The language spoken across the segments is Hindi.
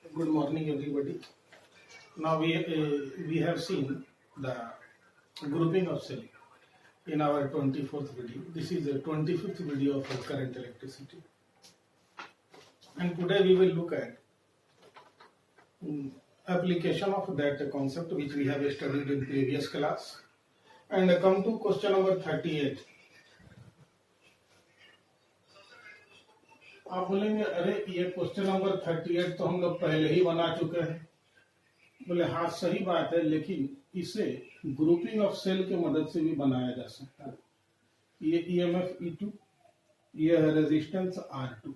Good morning, everybody. Now we have seen the grouping of cell in our 24th video. This is the 25th video of current electricity, and today we will look at application of that concept which we have studied in previous class, and come to question number 38. आप बोलेंगे अरे ये क्वेश्चन नंबर 38 तो हम लोग पहले ही बना चुके हैं। बोले हाँ सही बात है, लेकिन इसे ग्रुपिंग ऑफ सेल की मदद से भी बनाया जा सकता है। ये ईएमएफ E2, ये है रेजिस्टेंस R2।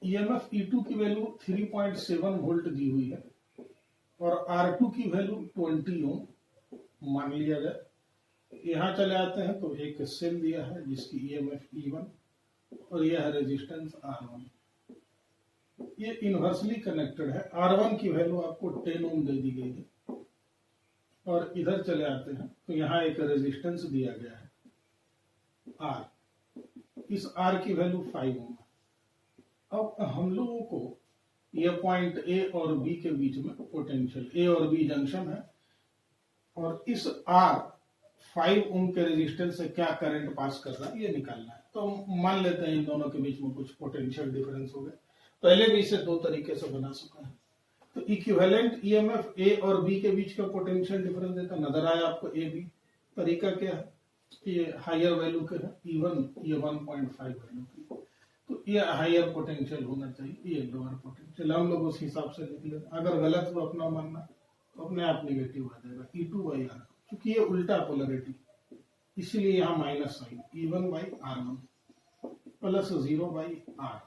ईएमएफ E2 की वैल्यू 3.7 वोल्ट दी हुई है और R2 की वैल्यू 20 ओम मान लिया जाए। यहाँ चले आते हैं तो एक सेल दिया है जिसकी ईएमएफ E1 और यह है रेजिस्टेंस R1। ये इनवर्सली कनेक्टेड है। R1 की वैल्यू आपको 10 ओम दे दी गई है और इधर चले आते हैं तो यहाँ एक रेजिस्टेंस दिया गया है R। इस R की वैल्यू 5 ओम है। अब हम लोगों को ये पॉइंट A और B के बीच में पोटेंशियल A और B जंक्शन है और इस R 5 ओम के रेजिस्टेंस से क्या करंट पास कर रहा है ये निकालना है। तो मान लेते हैं इन दोनों के बीच में कुछ पोटेंशियल डिफरेंस हो गए। पहले भी इसे दो तरीके से बना चुका है। तो इक्विवेलेंट ईएमएफ ए और बी के बीच का पोटेंशियल डिफरेंस देता नजर आया आपको ए बी। तरीका क्या है, ये हायर वैल्यू के है E1 ये 1.5 वैल्यू की, तो ये हायर पोटेंशियल होना चाहिए, ये लोअर पोटेंशियल। हम लोग उस हिसाब से लिख लें। अगर गलत तो अपना मानना तो अपने आप नेगेटिव आ जाएगा E2/R, क्योंकि ये उल्टा पोलरिटी इसलिए यहाँ minus sign E1/R1 plus 0/R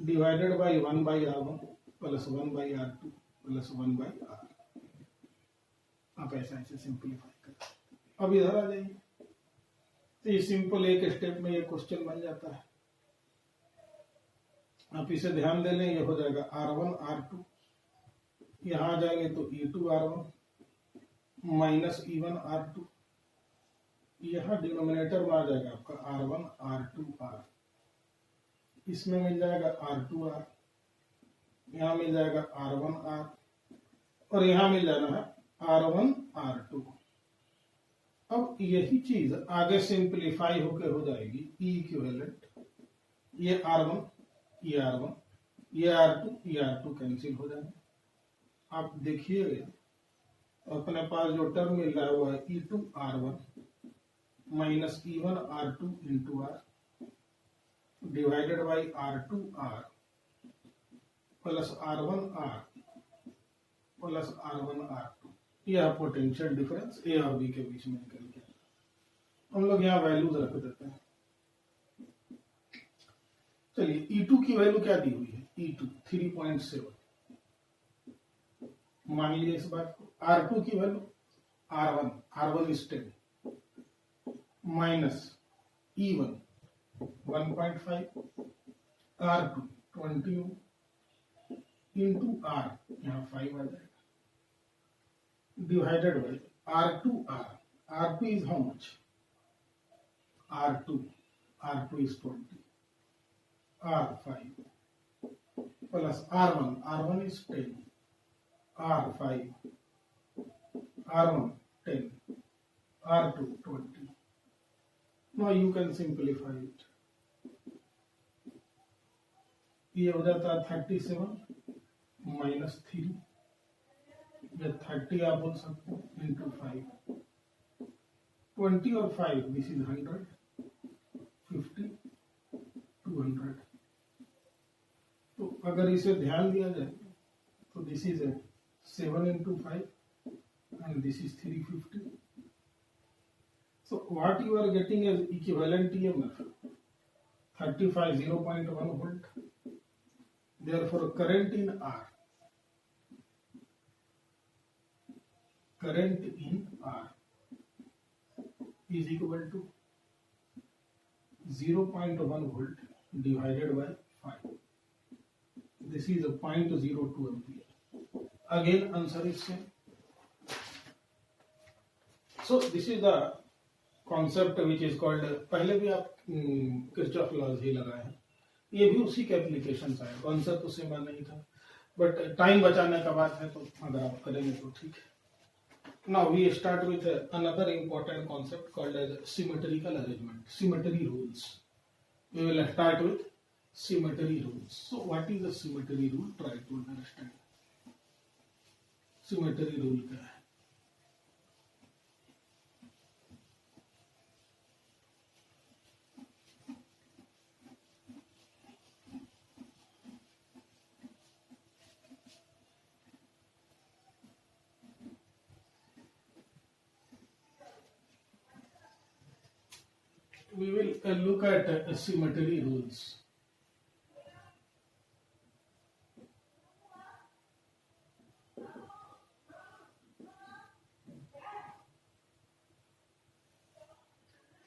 divided by 1/R1 plus 1/R2 plus 1/R। आप ऐसा सिंप्लीफाई करें। अब इधर आ जाइए तो ये सिंपल एक स्टेप में ये क्वेश्चन बन जाता है। आप इसे ध्यान दे लें, ये हो जाएगा R1 R2, यहाँ आ जाएंगे तो E2R1 माइनस E1 R2, यहाँ डिनोमिनेटर में आ जाएगा आपका R1 R2R, इसमें मिल जाएगा R2R, यहाँ मिल जाएगा R1R और यहाँ मिल जाना है R1 R2। अब यही चीज आगे सिंप्लीफाई होके हो जाएगी E इक्विवेलेंट, ये R1 ये R1 ये R2 ये R2 कैंसिल हो जाएगा। आप देखिएगा अपने पास जो टर्म मिल रहा है वो है E2R1 minus E1 R2 into R divided by R2R plus R1R plus R1R2। यह पोटेंशियल डिफरेंस ए और बी के बीच में निकल गया। हम लोग यहाँ वैल्यूज रख देते हैं। चलिए E2 की वैल्यू क्या दी हुई है, E2 3.7 मान लीजिए इस बात को। R2 की value R1 is 10 minus E1 1.5 R2 20 into R यहाँ 5 आ जाएगा divided by R2 is how much, R2 is 20 R5 plus R1 is 10 R5 R1 10 R2 20। Now you can simplify it। ये हो जाता है 37 माइनस 3, या 30 आप बोल सकते हैं इंटू 5, 20 और 5 दिस इज 100 50 200। तो अगर इसे ध्यान दिया जाए तो this is 7 into 5 and this is 350। So what you are getting as equivalent EMF 35 0.1 volt। Therefore current in R is equal to 0.1 volt divided by 5। This is a 0.02 ampere। Again answer is same। So this is the concept which is called, पहले भी आप किरचॉफ लॉज ही लगाए हैं, ये भी उसी के एप्लीकेशन का है, आंसर तो सेम नहीं था, बट टाइम बचाने का बात है तो अगर आप करेंगे तो ठीक है। Now we start with another important concept called as symmetrical arrangement, symmetry rules. We will start with symmetry rules. So what is the symmetry rule? Try to understand. Symmetry rule क्या है? We will look at symmetry rules.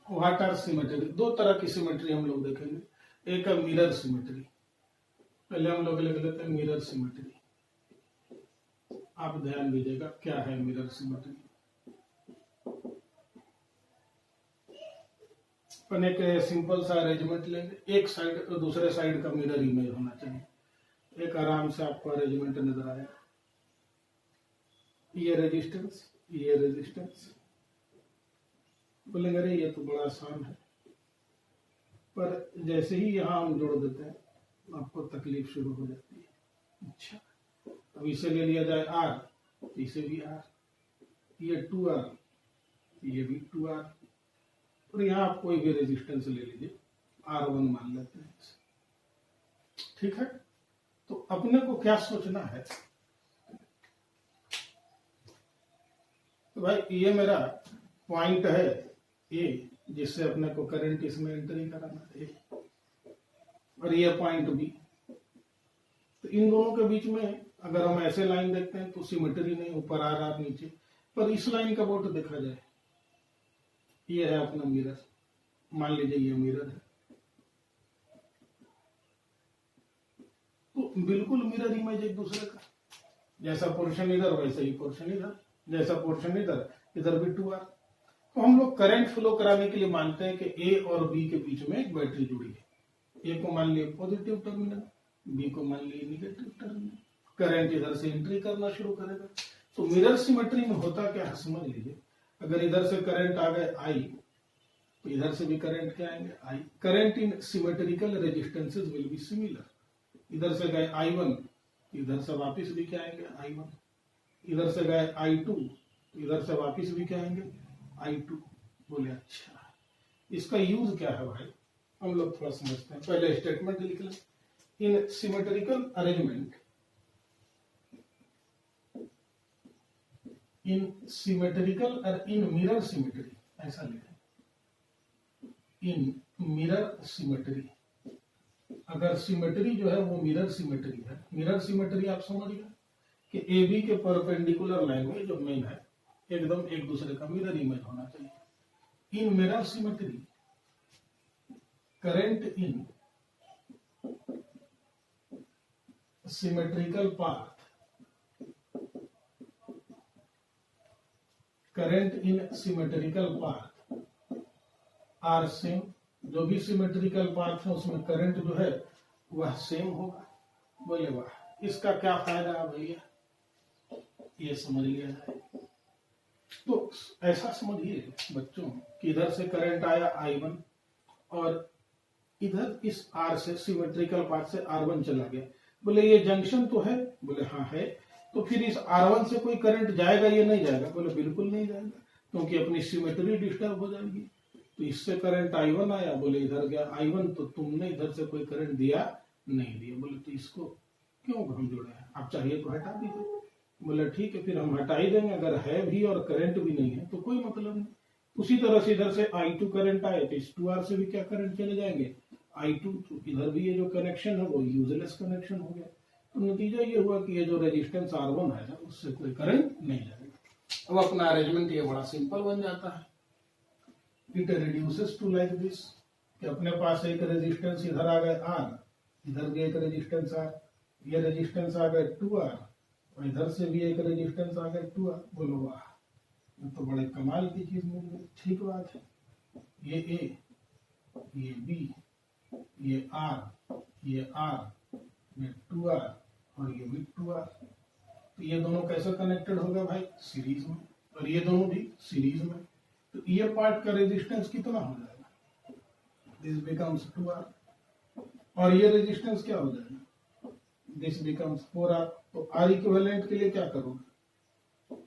What are symmetry? दो तरह की सिमेट्री हम लोग देखेंगे, एक है मिरर सिमेट्री। पहले हम लोग लिख लेते हैं मिरर सिमेट्री। आप ध्यान दीजिएगा क्या है मिरर सिमेट्री। अपन एक सिंपल सा अरेंजमेंट लेंगे, एक साइड और दूसरे साइड का मिरर इमेज होना चाहिए। एक आराम से आपको अरेंजमेंट नजर आएगा, ये रेजिस्टेंस, ये रेजिस्टेंस। बोलेंगे अरे ये तो बड़ा आसान है, पर जैसे ही यहां हम जोड़ देते हैं आपको तकलीफ शुरू हो जाती है। अच्छा, अब इसे ले लिया जाए R, इसे भी R, ये 2R, ये भी 2R, और यहाँ आप कोई भी रेजिस्टेंस ले लीजिए, R1 मान लेते हैं, ठीक है। तो अपने को क्या सोचना है, तो भाई ये मेरा पॉइंट है A, जिससे अपने को करंट इसमें एंट्री कराना है, और ये पॉइंट B। तो इन दोनों के बीच में अगर हम ऐसे लाइन देखते हैं तो सिमेट्री नहीं, ऊपर R नीचे। पर इस लाइन का बोट देखा जाए, ये है अपना मिरर, मान लीजिए ये मिरर है, तो बिल्कुल मिरर इमेज एक दूसरे का, जैसा पोर्शन इधर वैसे ही पोर्शन इधर, जैसा पोर्शन इधर, इधर भी 2R। तो हम लोग करंट फ्लो कराने के लिए मानते हैं कि A और B के बीच में एक बैटरी जुड़ी है। A को मान लिए पॉजिटिव टर्मिनल, B को मान लिए निगेटिव टर्मिनल, करंट इधर से एंट्री करना शुरू करेगा। तो मिरर सिमेट्री में होता क्या है समझ लीजिए, अगर इधर से करंट आ गए I, तो इधर से भी करंट क्या आएंगे I। Current in symmetrical resistances will be similar. इधर से गए I1, इधर से वापस भी क्या आएंगे I1, इधर से गए I2, इधर से वापस भी क्या आएंगे I2। बोले अच्छा, इसका यूज क्या है भाई, हम लोग थोड़ा समझते हैं। पहले स्टेटमेंट लिख लें, इन सिमेट्रिकल अरेंजमेंट, इन सिमेट्रिकल और इन मिरर सिमेट्री, ऐसा लिखें, इन मिरर सिमेट्री। अगर सिमेट्री जो है वो मिरर सिमेट्री है, मिरर सिमेट्री आप समझ गए कि ए बी के परपेंडिकुलर लाइन में जो मेन है एकदम एक दूसरे का मिरर इमेज होना चाहिए। In mirror symmetry, current in symmetrical path, current in symmetrical path are same. जो भी सिमेट्रिकल पाथ है उसमें करंट जो है वह सेम होगा। बोले वाह, इसका क्या फायदा है भैया, ये समझ लिया जाए। तो ऐसा समझिए बच्चों कि इधर से करंट आया I1 और इधर इस R से सिमेट्रिकल पाथ से R1 चला गया। बोले ये जंक्शन तो है, बोले हाँ है। तो फिर इस R1 से कोई करंट जाएगा या नहीं जाएगा, बोले बिल्कुल नहीं जाएगा, क्योंकि अपनी सिमेट्री डिस्टर्ब हो जाएगी। तो इससे करंट I1 आया, बोले इधर गया I1, तो तुमने इधर से कोई करंट दिया नहीं दिया। बोले तो इसको क्यों हम जोड़े हैं, आप चाहिए तो हटा दीजिए। बोले ठीक है, फिर हम हटा ही देंगे, अगर है भी और करंट भी नहीं है तो कोई मतलब नहीं। उसी तरह से इधर से I2 करंट आए तो इस 2R से भी क्या करंट चले जाएंगे I2, तो इधर भी ये जो कनेक्शन है वो यूजलेस कनेक्शन हो गया। तो नतीजा ये हुआ कि ये जो रेजिस्टेंस R1 है ना उससे कोई करंट नहीं जाएगा। अब अपना अरेंजमेंट ये बड़ा सिंपल बन जाता है। It reduces to like this, कि अपने पास एक रेजिस्टेंस इधर आ गए R, इधर भी एक रेजिस्टेंस R, ये रेजिस्टेंस आ गए 2R, और इधर से भी एक रेजिस्टेंस आ गए 2R। बोलो वाह, तो बड़े कमाल की चीज मिल गई। ठीक बात है, ये A, ये B ये R, ये R, ये 2R और ये भी 2R। तो ये दोनों कैसे कनेक्टेड हो गए भाई? सीरीज में। और ये दोनों भी सीरीज में। तो ये पार्ट का रेजिस्टेंस कितना हो जाएगा? This becomes 2R। और ये रेजिस्टेंस क्या हो जाएगा? This becomes 4R। तो R इक्विवेलेंट के लिए क्या करोगे?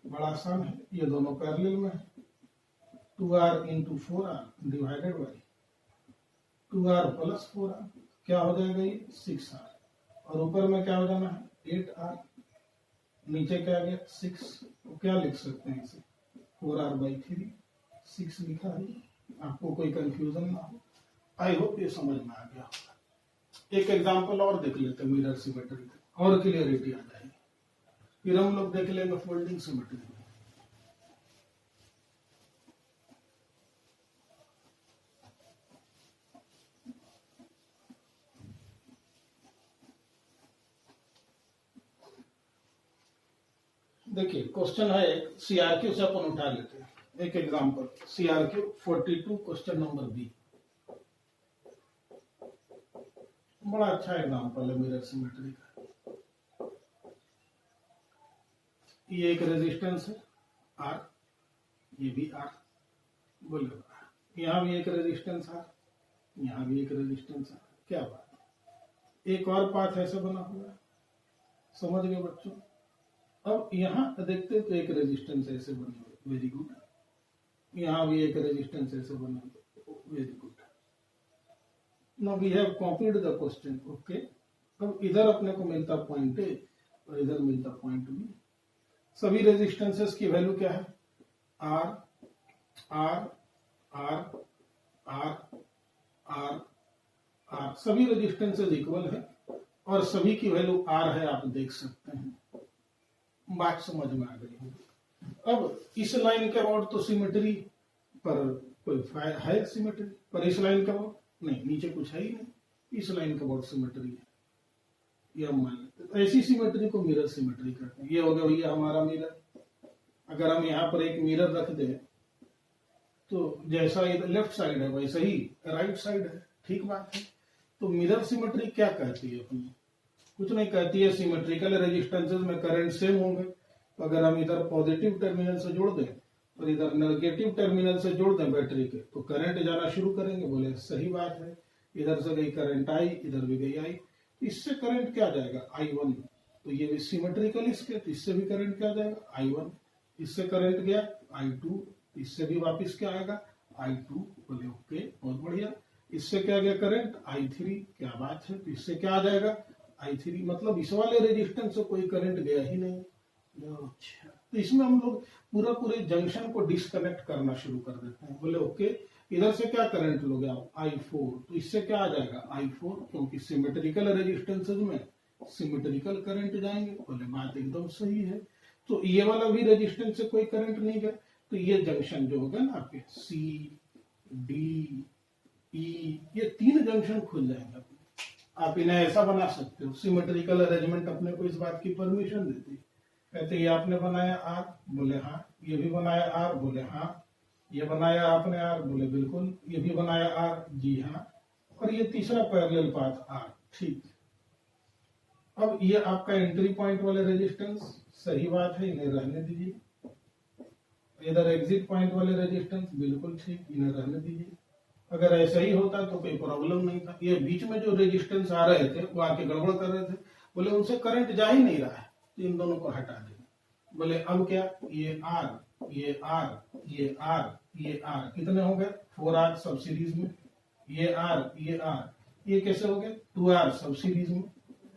बड़ा आसान है, ये दोनों पैरेलल में है। 2R into 4R divided by 2R plus 4R, क्या हो जाएगा? ये 6R। और ऊपर में क्या हो जाना है? 8R। नीचे क्या आ गया? 6। तो क्या लिख सकते हैं इसे? 4R/3 6 लिखा है। आपको कोई कंफ्यूजन ना हो। आई होप ये समझ में आ गया होगा। एक एग्जांपल और देख लेते हैं मिरर सिमेट्री का, और क्लियरिटी आ जाएगी। फिर हम लोग देख लेंगे फोल्डिंग सिमेट्री। देखिए क्वेश्चन है एक, सीआरक्यू से अपन उठा लेते हैं एक example. CRQ 42 question number B. बड़ा अच्छा एग्जांपल है मिरर सिमेट्री का। ये एक रेजिस्टेंस है R, ये भी R, बोलो यहां भी एक रेजिस्टेंस R, यहां भी एक रेजिस्टेंस R। क्या बात है? एक और पाथ ऐसे बना हुआ है, समझ गए बच्चों? अब यहां देखते तो एक रेजिस्टेंस ऐसे बनी हुई, वेरी गुड। यहां भी एक रेजिस्टेंस ऐसे बना हुआ, very good. Now we have copied the question, okay. अब इधर अपने को मिलता पॉइंट ए और इधर मिलता पॉइंट बी। सभी रेजिस्टेंसेस की वैल्यू क्या है? R, R, R, R, R, R। सभी रेजिस्टेंसेस इक्वल है और सभी की वैल्यू R है, आप देख सकते हैं। बात समझ में आ गई होगी। अब इस लाइन के अबाउट तो सिमेट्री पर कोई है सिमेट्री, पर इस लाइन के अबाउट नहीं, नीचे कुछ है ही नहीं। इस लाइन के अबाउट सिमेट्री है, ये हम मान लेते हैं। ऐसी सिमेट्री को मिरर सिमेट्री कहते हैं। ये हो गया भैया हमारा मिरर। अगर हम यहाँ पर एक मिरर रख दें तो जैसा इधर लेफ्ट साइड है वैसे ही राइट साइड है, ठीक बात है। तो मिरर सिमेट्री क्या कहती है अपनी? कुछ नहीं कहती है, सिमेट्रिकल रेजिस्टेंसेस में करंट सेम होंगे। तो अगर हम इधर पॉजिटिव टर्मिनल से जोड़ दें और इधर नेगेटिव टर्मिनल से जोड़ दें बैटरी के, तो करंट जाना शुरू करेंगे। बोले सही बात है, इधर से गई करंट आई, इधर भी गई आई, इससे करंट क्या जाएगा? I1। तो ये भी सिमेट्रिकल इसके, तो इससे भी करंट क्या जाएगा? I1। इससे करंट गया I2, इससे भी वापिस क्या आएगा? I2। बोले ओके, बहुत बढ़िया। इससे क्या गया करंट? I3। क्या बात है, तो इससे क्या आ जाएगा? I3। मतलब इस वाले रेजिस्टेंस से कोई करंट गया ही नहीं। अच्छा, तो इसमें हम लोग पूरे जंक्शन को डिस्कनेक्ट करना शुरू कर देते हैं। बोले ओके, इधर से क्या करंट लोगे आप? I4। तो इससे क्या आ जाएगा? I4, क्योंकि सिमेट्रिकल रेजिस्टेंसेज में सिमेट्रिकल करंट जाएंगे। बोले बात एकदम सही है। तो ये वाला भी रेजिस्टेंस से कोई करंट नहीं गया, तो ये जंक्शन जो होगा ना आपके C, D, E, ये 3 जंक्शन खुल जाएंगे। आप इन्हें ऐसा बना सकते हो, सिमेट्रिकल अरेंजमेंट अपने को इस बात की परमिशन देती है। कहते ये आपने बनाया R, बोले हाँ। ये भी बनाया R, बोले हाँ। ये बनाया आपने R, बोले बिल्कुल। ये भी बनाया R, जी हाँ। और ये तीसरा पैरेलल पाथ R, ठीक। अब ये आपका एंट्री पॉइंट वाले रेजिस्टेंस, सही बात है, इन्हें रहने दीजिए। इधर एग्जिट पॉइंट वाले रेजिस्टेंस, बिल्कुल ठीक, इन्हें रहने दीजिए। अगर ऐसा ही होता तो कोई प्रॉब्लम नहीं था। ये बीच में जो रेजिस्टेंस आ रहे थे वो आके गड़बड़ कर रहे थे, बोले उनसे करंट जा ही नहीं रहा है, तो इन दोनों को हटा देना। बोले अब क्या? ये R, ये R, ये R, ये R कितने हो गए? 4R सब सीरीज में। ये R, ये R, ये कैसे हो गए? 2R सब सीरीज में।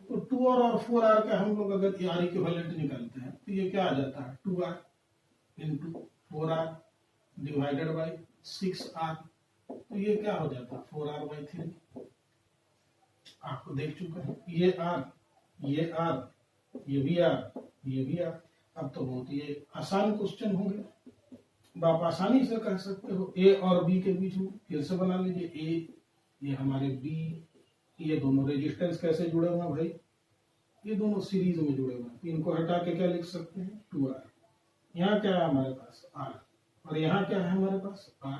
तो 2R और 4R का हम लोग अगर R इक्विवेलेंट निकालते हैं तो ये क्या आ जाता है? 2R into 4R divided by 6R। तो ये क्या हो जाता है? 4R/3। आपको देख चुका है, ये R, ये R, ये भी R, ये भी R। अब तो बहुत ये आसान क्वेश्चन हो गया। आप आसानी से कह सकते हो A और B के बीच में फिर से बना लीजिए। A, ये हमारे B, ये दोनों रेजिस्टेंस कैसे जुड़े हुए हैं भाई? ये दोनों सीरीज में जुड़े हुए हैं। इनको हटा के क्या लिख सकते हैं? 2R। यहाँ क्या है हमारे पास? R। और यहाँ क्या है हमारे पास? R।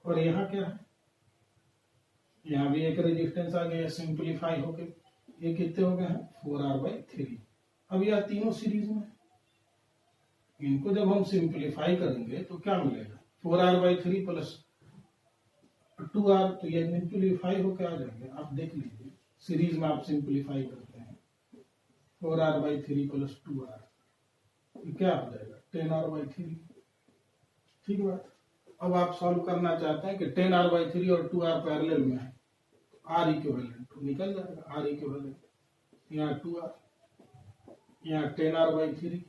और यहाँ क्या है? यहाँ भी एक रेजिस्टेंस आ गया, सिंप्लीफाई होके ये कितने हो गए हैं 4R/3। अब यह तीनों सीरीज में, इनको जब हम सिंप्लीफाई करेंगे तो क्या मिलेगा 4R/3 प्लस 2R, तो ये सिंप्लीफाई होके आ जाएंगे। आप देख लीजिए सीरीज में आप सिंप्लीफाई करते हैं 4R/3 प्लस 2R, क्या हो जाएगा 10R/3। ठीक बात। अब आप सॉल्व करना चाहते हैं कि 10R/3 और 2R पैरेलल में है, R इक्विवेलेंट तो निकल जाएगा, R इक्विवेलेंट यहाँ 2R, यहाँ 10R/3,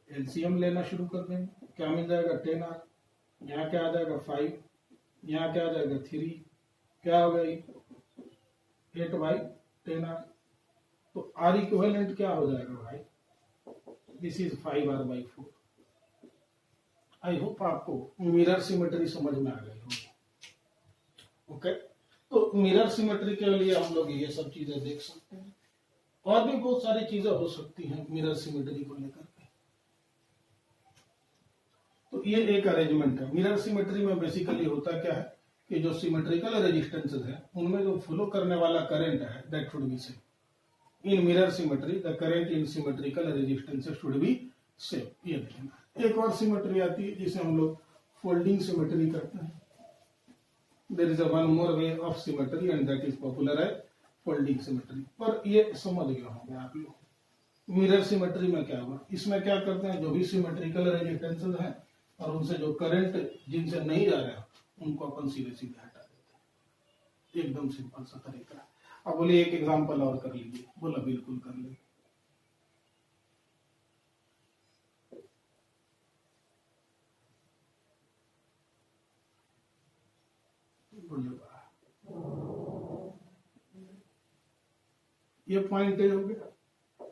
एलसीएम लेना शुरू कर देंगे, क्या मिल जाएगा 10R, यहाँ क्या आ जाएगा 5, यहाँ क्या आ जाएगा 3, क्या हो गई 8/10R। तो R इक्विवेलेंट क्या हो जाएगा भाई, this is 5R/4। I hope आपको मिरर सिमेट्री समझ में आ गई होगी। ओके, तो मिरर सिमेट्री के लिए हम लोग ये सब चीजें देख सकते हैं, और भी बहुत सारी चीजें हो सकती हैं मिरर सिमेट्री को लेकर के। तो ये एक अरेंजमेंट है। मिरर सिमेट्री में बेसिकली होता क्या है कि जो सिमेट्रिकल रेजिस्टेंसेस है उनमें जो फ्लो करने वाला करंट है that should be same. In mirror symmetry the current in symmetrical resistances should be same. ये देखना। एक और सिमेट्री आती है जिसे हम लोग फोल्डिंग सिमेट्री करते हैं। There is one more way of symmetry and that is popular as folding symmetry. पर ये समझ गए होंगे आप लोग मिरर सिमेट्री में क्या हुआ। इसमें क्या करते हैं, जो भी सिमेट्रिकल रेजिस्टेंसेस हैं और उनसे जो करंट जिनसे नहीं जा रहा उनको अपन सीधे सीधे हटा देते हैं। एकदम सिंपल सा तरीका। अब बोलिए एक एग्जांपल और कर लीजिए। बोला बिल्कुल कर लेंगे। ये पॉइंट ए हो गया,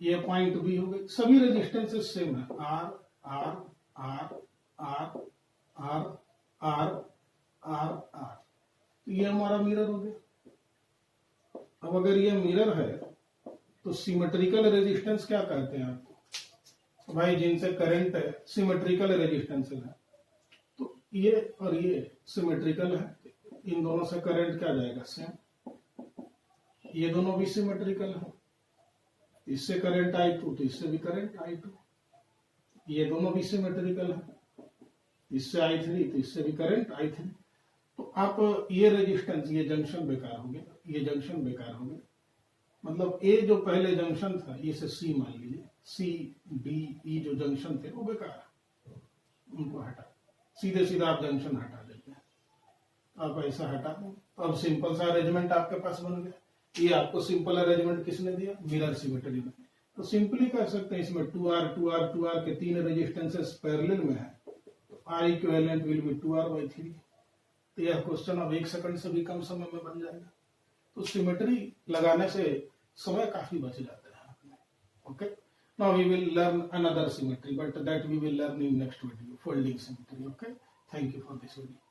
ये पॉइंट बी हो गए, सभी रेजिस्टेंसेस सेम है, R R R R R R R R. तो ये हमारा मिरर हो गया। अब अगर ये मिरर है तो सिमेट्रिकल रेजिस्टेंस क्या कहते हैं आपको भाई, जिनसे करंट है सिमेट्रिकल रेजिस्टेंस है। तो ये और ये सिमेट्रिकल है, इन दोनों से करंट क्या जाएगा सेम। ये दोनों भी सिमेट्रिकल है, इससे करंट I2 तो इससे भी करंट I2। ये दोनों भी सिमेट्रिकल है, इससे I3 तो इससे भी करंट I3। तो आप ये रेजिस्टेंस, ये जंक्शन बेकार हो गया, ये जंक्शन बेकार हो गया। मतलब ए जो पहले जंक्शन था ये से सी मान लीजिए, सी डी ई जो जंक्शन थे वो बेकार, उनको हटा, सीधे सीधा आप जंक्शन हटा देते हैं। आप ऐसा हटा दें तो अब सिंपल सा अरेंजमेंट आपके पास बन गया। ये आपको सिंपल अरेंजमेंट किसने दिया, मिरर सिमेट्री में। तो सिंपली कह सकते हैं इसमें 2R के तीन रेजिस्टेंसेस पैरेलल में है, तो R equivalent will be 2R/3। तो यह क्वेश्चन अब 1 सेकंड से भी कम समय में बन जाएगा। तो सिमेट्री लगाने से समय काफी बच जाता है। Okay, now we will learn another symmetry, but that we will learn in next video, folding symmetry. Okay, thank you for this video.